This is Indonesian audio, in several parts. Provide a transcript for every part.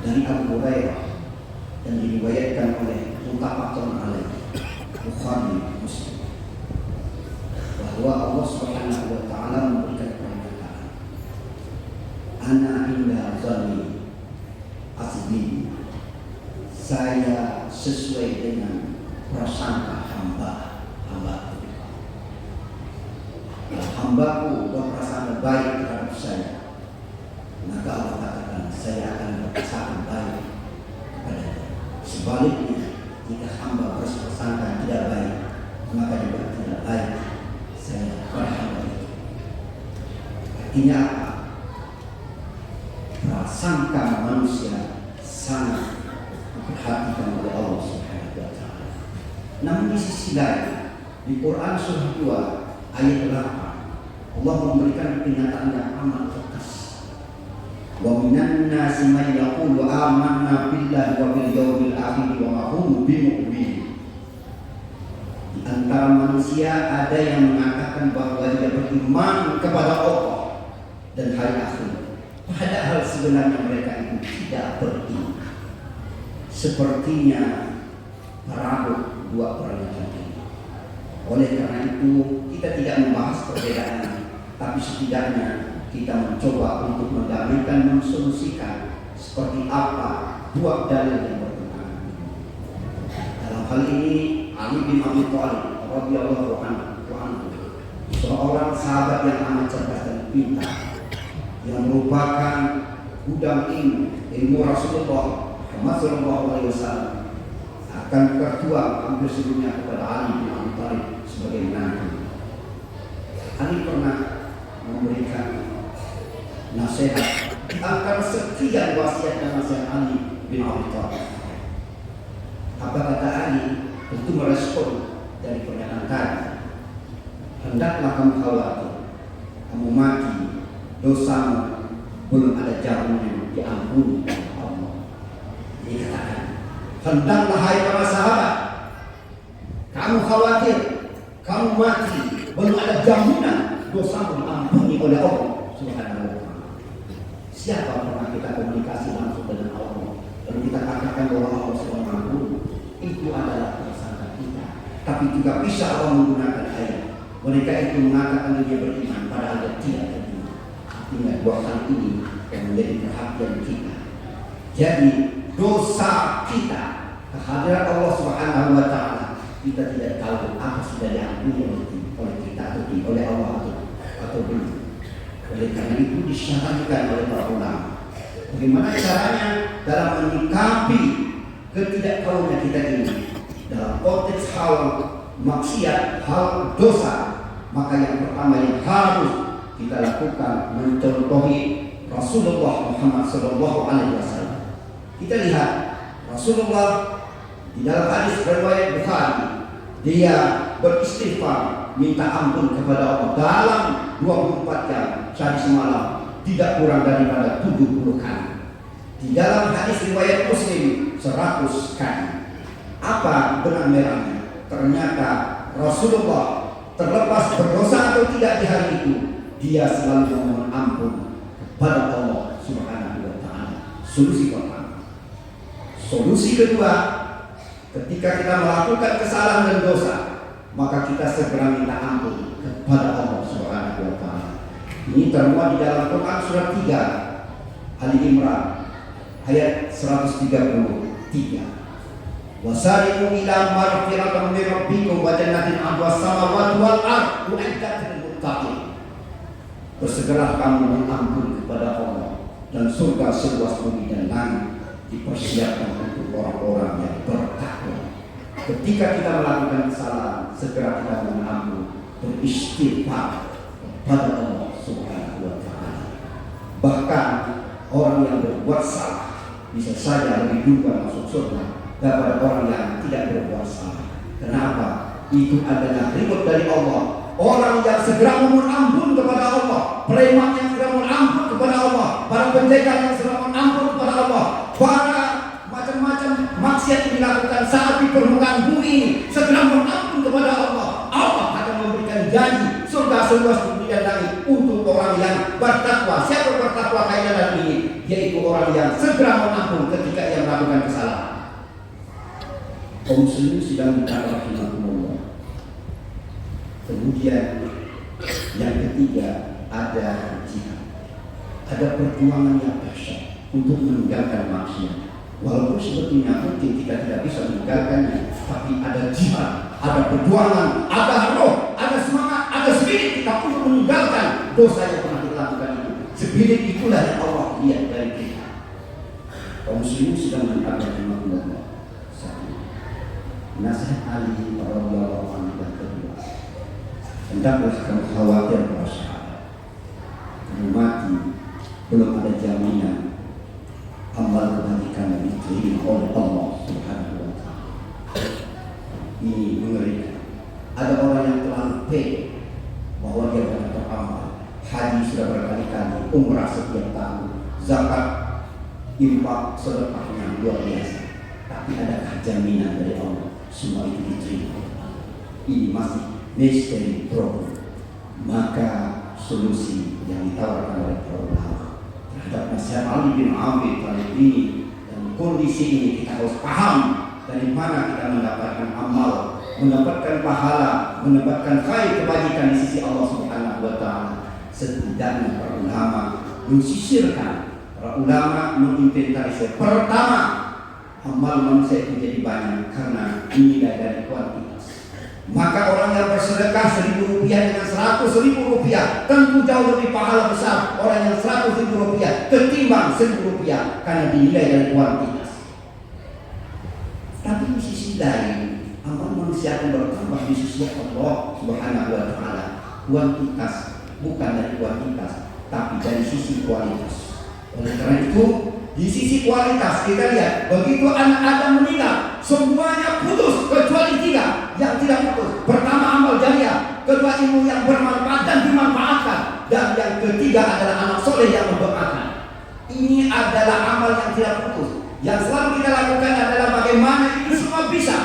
dari Abu Hurairah dan diriwayatkan oleh Muttafaqun alaih Bukhari Muslim bahwa Allah Subhanahu wa taala memberikan pernyataan, ana inda zanni asbi, saya sesuai dengan prasangka hamba-hambaku. Hambaku berprasangka baik terhadap saya, maka Allah katakan saya akan berprasangka baik kepadanya. Sebaliknya, jika hamba berprasangka tidak baik, maka juga tidak baik saya kepada hamba itu. Artinya apa? Prasangka manusia sangat diperhatikan oleh Allah Subhanahu wa taala. Namun di sisi lain, di Quran surah 2 ayat 8 Allah memberikan pernyataan yang amat tegas. Wa minan nasi may yaqulu amanna billahi wa bil yawmil akhir wa ma hum bimu'minin. Di antara manusia ada yang mengatakan bahwa dia beriman kepada Allah dan hari akhir, padahal sebenarnya mereka itu tidak beriman. Sepertinya merabuk dua pernyataan ini. Oleh karena itu kita tidak membahas perbedaan, tapi setidaknya kita mencoba untuk mendamaikan, mensolusikan seperti apa dua dalil yang bertentangan. Dalam hal ini Ali bin Abi Thalib radhiyallahu anhu, seorang sahabat yang amat cerdas dan pintar, yang merupakan gudang ilmu Rasulullah Muhammad SAW, akan tertuang hampir seluruhnya kepada Ali bin Abi Thalib sebagai menantu. Ali pernah memberikan nasihat di antara sekian wasiat dan nasihat Ali bin Abi Thalib. Apa kata Ali? Tentu merespon dari pernyataan tadi. Hendaklah kamu khawatir, kamu mati, dosamu belum ada jalannya diampuni oleh Allah. Ini katakan, hendaklah hai para sahabat, kamu khawatir, kamu mati, belum ada jaminan dosamu diampuni oleh Allah Subhanahu wa taala. Siapa pernah kita komunikasi langsung dengan Allah lalu kita katakan bahwa Allah sudah mengampuni? Itu adalah prasangka kita. Tapi juga bisa Allah menggunakan ayat. Mereka itu mengatakan dia beriman padahal dia tidak beriman. Artinya dua hal ini yang menjadi perhatian kita. Jadi dosa kita kehadiran Allah Subhanahu wa taala, kita tidak tahu apa sudah diampuni oleh kita atau oleh Allah atau belum. Oleh karena itu disyaratkan oleh para ulama bagaimana caranya dalam menyikapi ketidaktahuan kita ini dalam konteks hal maksiat, hal dosa. Maka yang pertama yang harus kita lakukan mencontohi Rasulullah Muhammad SAW. Kita lihat Rasulullah di dalam hadis riwayat Bukhari, dia beristighfar minta ampun kepada Allah dalam 24 jam sehari semalam, tidak kurang daripada 70 kali. Di dalam hadis riwayat Muslim 100 kali. Apa benang merahnya? Ternyata Rasulullah terlepas berdosa atau tidak di hari itu, dia selalu memohon ampun kepada Allah Subhanahu wa taala. Solusi pertama. Solusi kedua, ketika kita melakukan kesalahan dan dosa, maka kita segera minta ampun kepada Allah Subhanahu wa taala. Ini termuat di dalam Quran surat 3 Ali Imran ayat 133. Wasari'u ila maghfiratin min rabbikum wa jannatin 'arduha as-samawati wal ardu u'iddat lil muttaqin. Bersegeralah kamu mengampun kepada Allah, dan surga seluas bumi dan langit dipersiapkan untuk orang-orang yang bertakwa. Ketika kita melakukan kesalahan, segera kita mengampun, beristighfar kepada Allah Subhanahu wa taala. Bahkan orang yang berbuat salah bisa saja lebih dulu masuk surga daripada orang yang tidak berbuat salah. Kenapa? Itu adalah ridho dari Allah. Orang yang segera memohon ampun kepada Allah, preman yang segera memohon ampun kepada Allah, para penjaga yang segera memohon ampun kepada Allah, para macam-macam maksiat yang dilakukan saat di permukaan bumi ini segera memohon ampun kepada Allah. Allah akan memberikan janji surga seluas bumi dan langit untuk orang yang bertakwa. Siapa bertakwa kaitan ini? yaitu orang yang segera mengampun ketika ia melakukan kesalahan. Kaum muslimin sedang berkata rahimahumullah. Kemudian yang ketiga ada jihad, ada perjuangan yang dahsyat untuk meninggalkan maksiat. Walaupun sebetulnya mungkin kita tidak bisa meninggalkannya, tapi ada jihad, ada perjuangan, ada roh, ada semangat, ada spirit kita untuk meninggalkan dosa yang pernah kita lakukan itu. Spirit itulah yang Allah lihat dari kita. Kaum muslimin sedang mendengarkan Allah. Satu, nasihat Ali radhiyallahu anhu dan kedua, hendaklah kamu khawatir para sahabat. Kamu mati belum ada jaminan amal kebajikan yang diterima oleh Allah Subhanahu wa Ta'ala. Ini mengerikan. Ada orang yang terlalu pede bahwa dia akan beramal. Haji sudah berkali-kali, umrah setiap tahun, zakat, infak, sedekahnya luar biasa. Tapi adakah jaminan dari Allah semua itu diterima? Ini masih misteri problem. Maka solusi yang ditawarkan oleh para ulama terhadap nasihat Ali bin Abi Thalib ini dan kondisi ini, kita harus paham dari mana kita mendapatkan amal, mendapatkan pahala, mendapatkan khair kebajikan di sisi Allah Subhanahu wa Ta'ala. Setidaknya para ulama mensisirkan, para ulama menginventarisir. Pertama, amal manusia itu jadi banyak karena dinilai dari kuantitas. Maka orang yang bersedekah 1.000 rupiah dengan 100.000 rupiah tentu jauh lebih pahala besar orang yang 100.000 rupiah ketimbang 1.000 rupiah karena dinilai dari kuantitas. Tapi di sisi lain, amal manusia akan bertambah di sisi Allah Subhanahu wa Ta'ala. Kuantitas bukan dari kuantitas, tapi dari sisi kualitas. Oleh karena itu, di sisi kualitas kita lihat, begitu anak Adam meninggal, semuanya putus kecuali 3 yang tidak putus. Pertama, amal jariah, kedua, ilmu yang bermanfaat dan dimanfaatkan, dan yang ketiga adalah anak soleh yang mendoakan. Ini adalah amal yang tidak putus. Yang selalu kita lakukan adalah bagaimana itu semua bisa.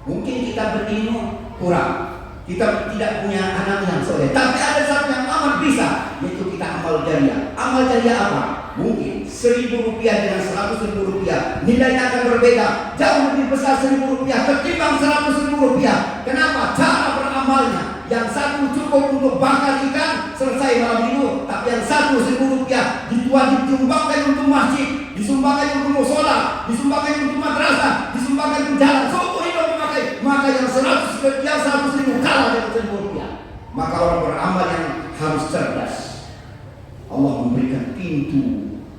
Mungkin kita berilmu kurang, kita tidak punya anak yang soleh, tapi ada satu yang amal bisa, yaitu kita amal jariah. Amal jariah apa? Mungkin 1.000 rupiah dengan 100.000 rupiah nilainya akan berbeda, jauh lebih besar 1.000 rupiah ketimbang 100.000 rupiah. Kenapa? Cara beramalnya. Yang satu cukup untuk bakar ikan selesai malam itu, tapi yang satu 1.000 rupiah ditumbangkan untuk masjid, disumbangkan untuk musola, disumbangkan untuk madrasah, disumbangkan untuk jalan, seumur hidup memakai. Maka yang 100.000 kalah dengan 1.000 rupiah. Maka orang beramal yang harus cerdas. Allah memberikan pintu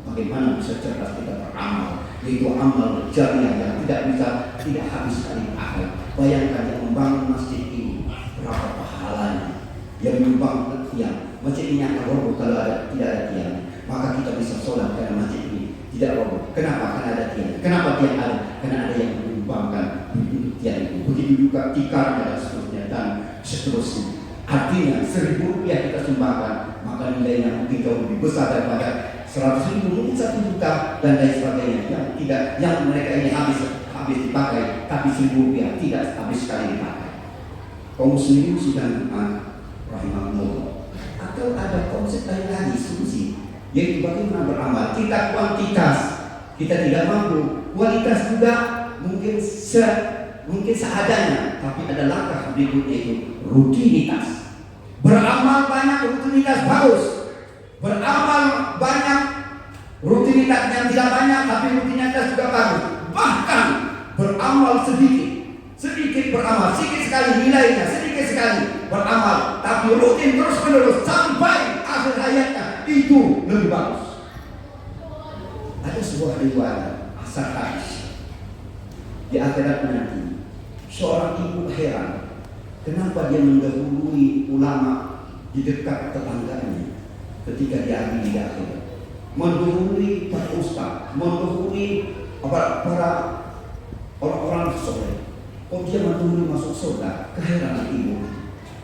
bagaimana bisa cerdas kita beramal, yaitu amal jariah yang tidak habis sekali pakai. Bayangkan yang membangun masjid ini berapa pahalanya, yang menyumbang tiang masjid ini akan roboh kalau tidak ada tiang. Maka kita bisa sholat karena masjid ini tidak roboh. Kenapa? Karena ada tiang. Kenapa tiang ada? Karena ada yang menyumbangkan untuk tiang itu. Begitu juga tikar dan seterusnya dan seterusnya. Artinya 1.000 rupiah kita sumbangkan, maka nilainya mungkin jauh lebih besar daripada 100.000, mungkin 1 juta dan lain sebagainya. Yang mereka ini habis dipakai, tapi 1.000 rupiah tidak habis sekali dipakai. Kaum muslimin sedang rahimahullah. Atau ada konsep lain lagi, solusi, yaitu bagaimana beramal. Kita kuantitas kita tidak mampu, kualitas juga mungkin seadanya, tapi ada langkah berikutnya, itu rutinitas. Beramal banyak, rutinitas bagus. Beramal banyak, rutinitas yang tidak banyak, tapi rutinitas juga bagus. Bahkan beramal sedikit beramal, sedikit sekali nilainya, sedikit sekali beramal, tapi rutin terus menerus sampai akhir hayatnya, itu lebih bagus. Ada sebuah riwayat asal hadis di akhirat nanti, seorang ibu heran kenapa dia mendahului ulama di dekat tetangganya ketika dia ambil di akhirat, mendahului para ustaz, mendahului para orang-orang soleh. Kok dia mendahului masuk surga? Keheranan ibu,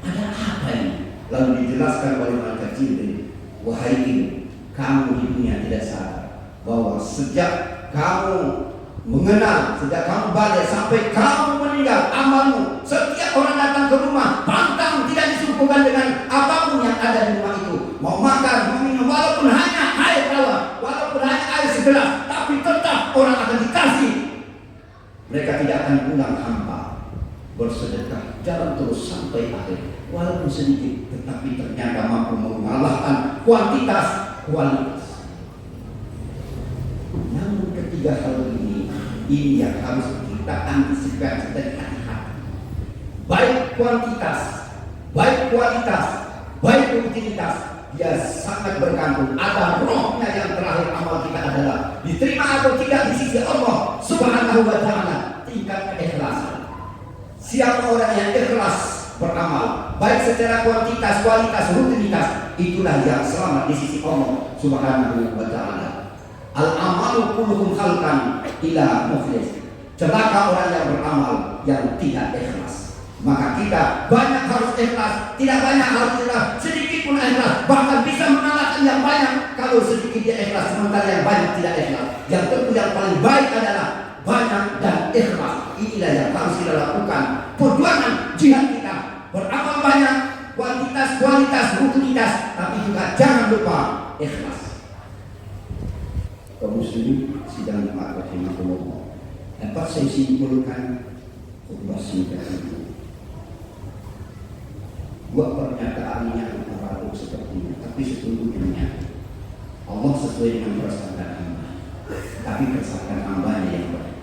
ada apa ini? Lalu dijelaskan oleh malaikat Jibril, wahai ibu, kamu di dunia tidak sadar bahwa sejak kamu mengenal, sejak kamu balik sampai kamu meninggal, amalmu, setiap orang datang ke rumah pantang tidak disuguhkan dengan apapun yang ada di rumah itu. Mau makan, mau minum, walaupun hanya air tawar, walaupun hanya segelas, tapi tetap orang akan dikasih. Mereka tidak akan pulang hampa, bersedekah jalan terus sampai akhir. Walaupun sedikit, tetapi ternyata mampu mengalahkan kuantitas kualitas. Namun ketiga hal ini yang harus kita antisipasi dan hati-hati. Baik kuantitas, baik kualitas, baik rutinitas, dia sangat bergantung. Ada rohnya yang terakhir amal kita adalah diterima atau tidak di sisi Allah Subhanahu wa Ta'ala. Tingkat keikhlasan. Siapa orang yang ikhlas beramal, baik secara kuantitas, kualitas, rutinitas, itulah yang selamat di sisi Allah Subhanahu wa Ta'ala. Al-amalu kulluhum khalqan ila muflis. Celaka orang yang beramal yang tidak ikhlas. Maka kita banyak harus ikhlas, tidak banyak harus ikhlas, sedikit pun ikhlas, bahkan bisa mengalahkan yang banyak kalau sedikit dia ikhlas, sementara yang banyak tidak ikhlas. Yang tentu yang paling baik adalah banyak dan ikhlas. Inilah yang harus kita lakukan. Perjuangan jihad kita, beramal banyak, kuantitas, kualitas, rutinitas, tapi juga jangan lupa ikhlas. Kaum muslimin sidang Jumat rahimahullah. Dapat saya simpulkan khutbah singkat ini. Dua pernyataan yang paradoks seperti ini, tapi sesungguhnya Allah sesuai dengan prasangka hamba, tapi prasangka hambanya yang baik.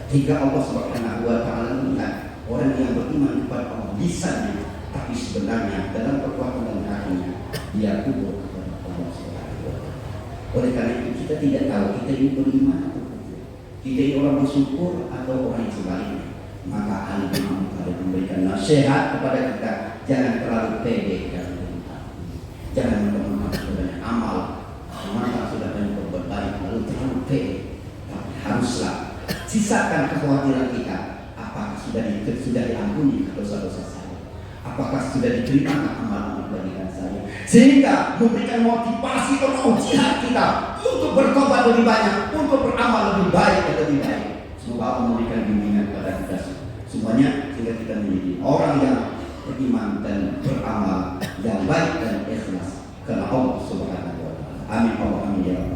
Jika Allah Subhanahu wa Ta'ala melihat orang yang beriman kepada Allah lisannya, tapi sebenarnya dalam perbuatan dan hatinya dia kubur kepada Allah Subhanahu wa Ta'ala. Oleh karena itu kita tidak tahu kita ini beriman atau tidak. Kita ini orang bersyukur atau orang yang sebaliknya. Maka Ali bin Abi Thalib memberikan nasihat kepada kita, jangan terlalu pede dan berhutang. Jangan menemukan sebenarnya amal. Maka sudah banyak berbuat baik lalu terlalu pede. Tapi haruslah sisakan kekhawatiran kita. Apakah sudah diampuni dosa-dosa saya? Apakah sudah diterima amal kebaikan saya? Sehingga memberikan motivasi untuk jihad kita untuk bertobat lebih banyak, untuk beramal lebih baik dan lebih baik. Semoga Allah memberikan bimbingan kepada kita semuanya sehingga kita menjadi orang yang beriman dan beramal yang baik dan ikhlas karena Allah Subhanahu wa Ta'ala. Amin. Amin ya rabbal alamin.